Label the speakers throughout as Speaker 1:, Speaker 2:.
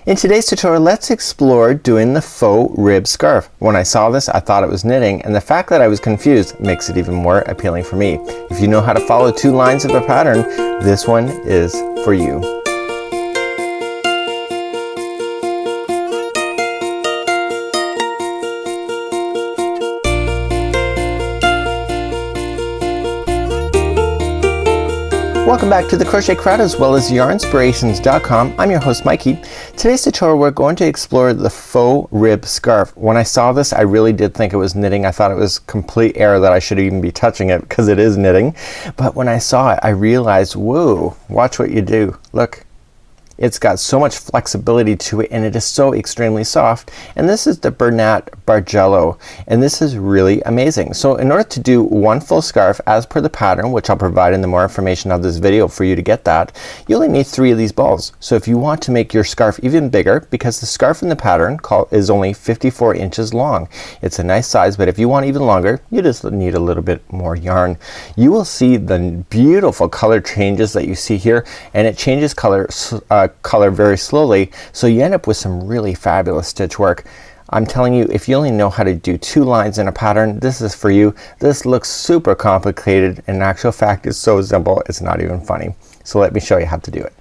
Speaker 1: In today's tutorial, let's explore doing the faux rib scarf. When I saw this, I thought it was knitting, and the fact that I was confused makes it even more appealing for me. If you know how to follow 2 lines of a pattern, this one is for you. Welcome back to the Crochet Crowd as well as yarnspirations.com. I'm your host Mikey. Today's tutorial we're going to explore the faux rib scarf. When I saw this, I really did think it was knitting. I thought it was complete error that I should even be touching it because it is knitting. But when I saw it, I realized, whoa, watch what you do. Look. It's got so much flexibility to it and it is so extremely soft. And this is the Bernat Bargello, and this is really amazing. So in order to do one full scarf as per the pattern, which I'll provide in the more information of this video for you to get that, you only need 3 of these balls. So if you want to make your scarf even bigger, because the scarf in the pattern is only 54 inches long. It's a nice size, but if you want even longer, you just need a little bit more yarn. You will see the beautiful color changes that you see here, and it changes color very slowly, so you end up with some really fabulous stitch work. I'm telling you, if you only know how to do 2 lines in a pattern, this is for you. This looks super complicated. In actual fact, it's so simple it's not even funny. So let me show you how to do it.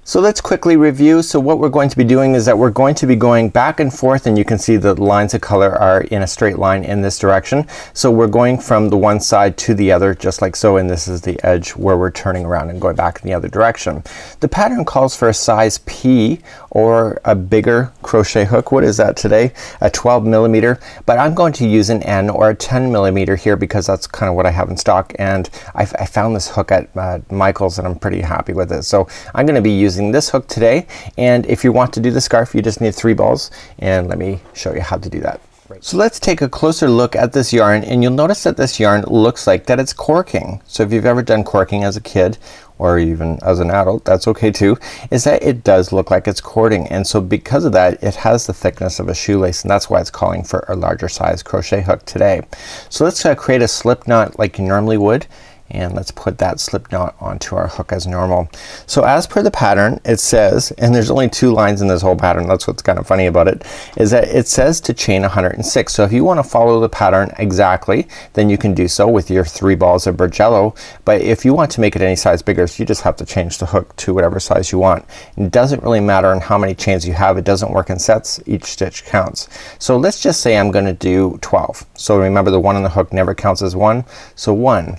Speaker 1: So let's quickly review. So what we're going to be doing is that we're going to be going back and forth, and you can see the lines of color are in a straight line in this direction. So we're going from the one side to the other just like so, and this is the edge where we're turning around and going back in the other direction. The pattern calls for a size P or a bigger crochet hook. What is that today? A 12 millimeter, but I'm going to use an N or a 10 millimeter here because that's kind of what I have in stock, and I found this hook at Michael's and I'm pretty happy with it. So I'm gonna be using this hook today, and if you want to do the scarf you just need 3 balls, and let me show you how to do that. So let's take a closer look at this yarn, and you'll notice that this yarn looks like that it's corking. So if you've ever done corking as a kid or even as an adult, that's okay too, is that it does look like it's cording, and so because of that it has the thickness of a shoelace, and that's why it's calling for a larger size crochet hook today. So let's create a slip knot like you normally would, and let's put that slip knot onto our hook as normal. So as per the pattern it says, and there's only 2 lines in this whole pattern, that's what's kind of funny about it, is that it says to chain 106. So if you want to follow the pattern exactly, then you can do so with your 3 balls of Bargello, but if you want to make it any size bigger, so you just have to change the hook to whatever size you want. It doesn't really matter on how many chains you have. It doesn't work in sets. Each stitch counts. So let's just say I'm gonna do 12. So remember, the 1 on the hook never counts as 1. So 1,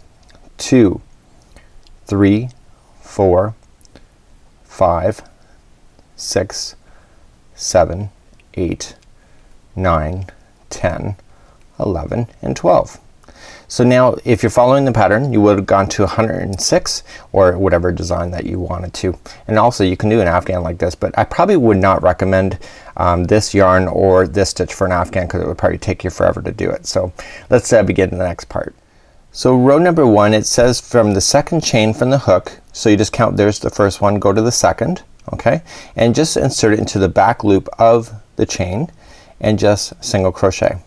Speaker 1: 2, 3, 4, 5, 6, 7, 8, 9, 10, 11, and 12. So now if you're following the pattern you would have gone to 106 or whatever design that you wanted to. And also you can do an afghan like this, but I probably would not recommend this yarn or this stitch for an afghan because it would probably take you forever to do it. So let's begin the next part. So row number 1, it says from the 2nd chain from the hook, so you just count, there's the first one, go to the 2nd, okay, and just insert it into the back loop of the chain and just single crochet.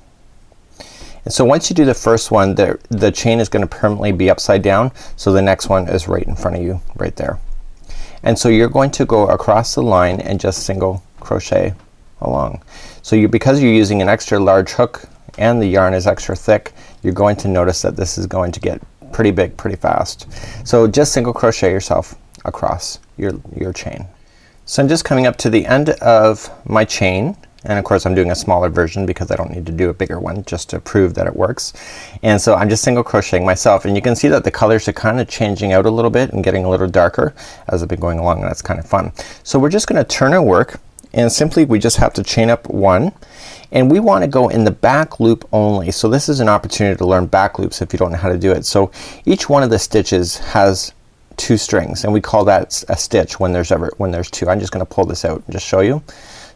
Speaker 1: And so once you do the first one, the chain is gonna permanently be upside down, so the next one is right in front of you right there. And so you're going to go across the line and just single crochet along. So because you're using an extra large hook and the yarn is extra thick, you're going to notice that this is going to get pretty big pretty fast. So just single crochet yourself across your chain. So I'm just coming up to the end of my chain, and of course I'm doing a smaller version because I don't need to do a bigger one just to prove that it works. And so I'm just single crocheting myself, and you can see that the colors are kind of changing out a little bit and getting a little darker as I've been going along, and that's kind of fun. So we're just gonna turn our work, and simply we just have to chain up 1, and we want to go in the back loop only. So this is an opportunity to learn back loops if you don't know how to do it. So each one of the stitches has 2 strings, and we call that a stitch when there's 2. I'm just gonna pull this out and just show you.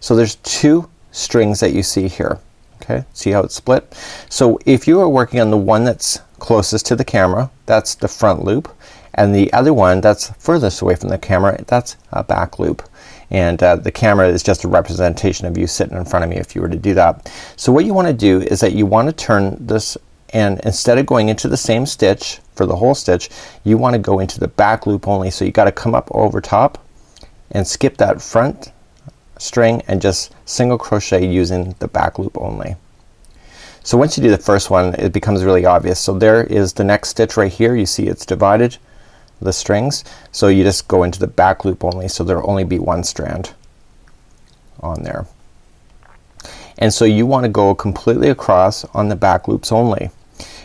Speaker 1: So there's 2 strings that you see here. Okay, see how it's split? So if you are working on the one that's closest to the camera, that's the front loop, and the other one that's furthest away from the camera, that's a back loop. And the camera is just a representation of you sitting in front of me if you were to do that. So what you want to do is that you want to turn this, and instead of going into the same stitch for the whole stitch, you want to go into the back loop only. So you got to come up over top and skip that front string and just single crochet using the back loop only. So once you do the first one, it becomes really obvious. So there is the next stitch right here. You see it's divided, the strings. So you just go into the back loop only, so there'll only be one strand on there. And so you want to go completely across on the back loops only.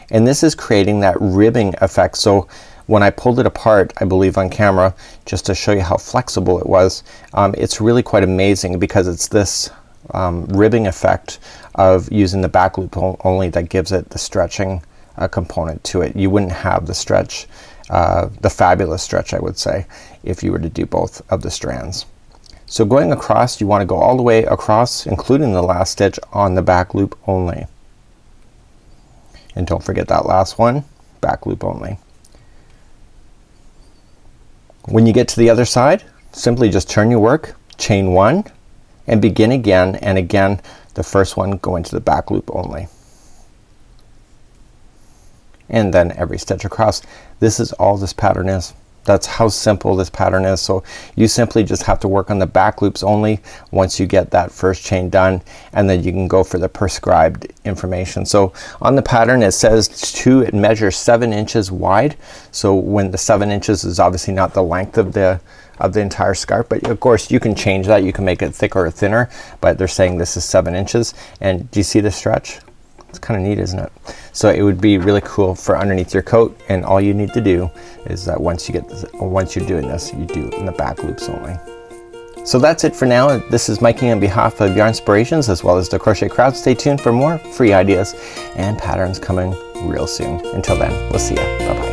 Speaker 1: And this is creating that ribbing effect. So when I pulled it apart, I believe on camera, just to show you how flexible it was, it's really quite amazing because it's this ribbing effect of using the back loop only that gives it the stretching component to it. You wouldn't have the stretch, the fabulous stretch I would say, if you were to do both of the strands. So going across, you want to go all the way across, including the last stitch, on the back loop only. And don't forget that last one, back loop only. When you get to the other side, simply just turn your work, chain 1 and begin again, and again the first one go into the back loop only. And then every stitch across. This is all this pattern is. That's how simple this pattern is. So you simply just have to work on the back loops only once you get that first chain done, and then you can go for the prescribed information. So on the pattern it says it measures 7 inches wide. So when the 7 inches is obviously not the length of the entire scarf, but of course you can change that. You can make it thicker or thinner, but they're saying this is 7 inches. And do you see the stretch? It's kind of neat, isn't it? So it would be really cool for underneath your coat, and all you need to do is that once you're doing this, you do it in the back loops only. So that's it for now. This is Mikey on behalf of Yarnspirations as well as the Crochet Crowd. Stay tuned for more free ideas and patterns coming real soon. Until then, we'll see ya. Bye bye.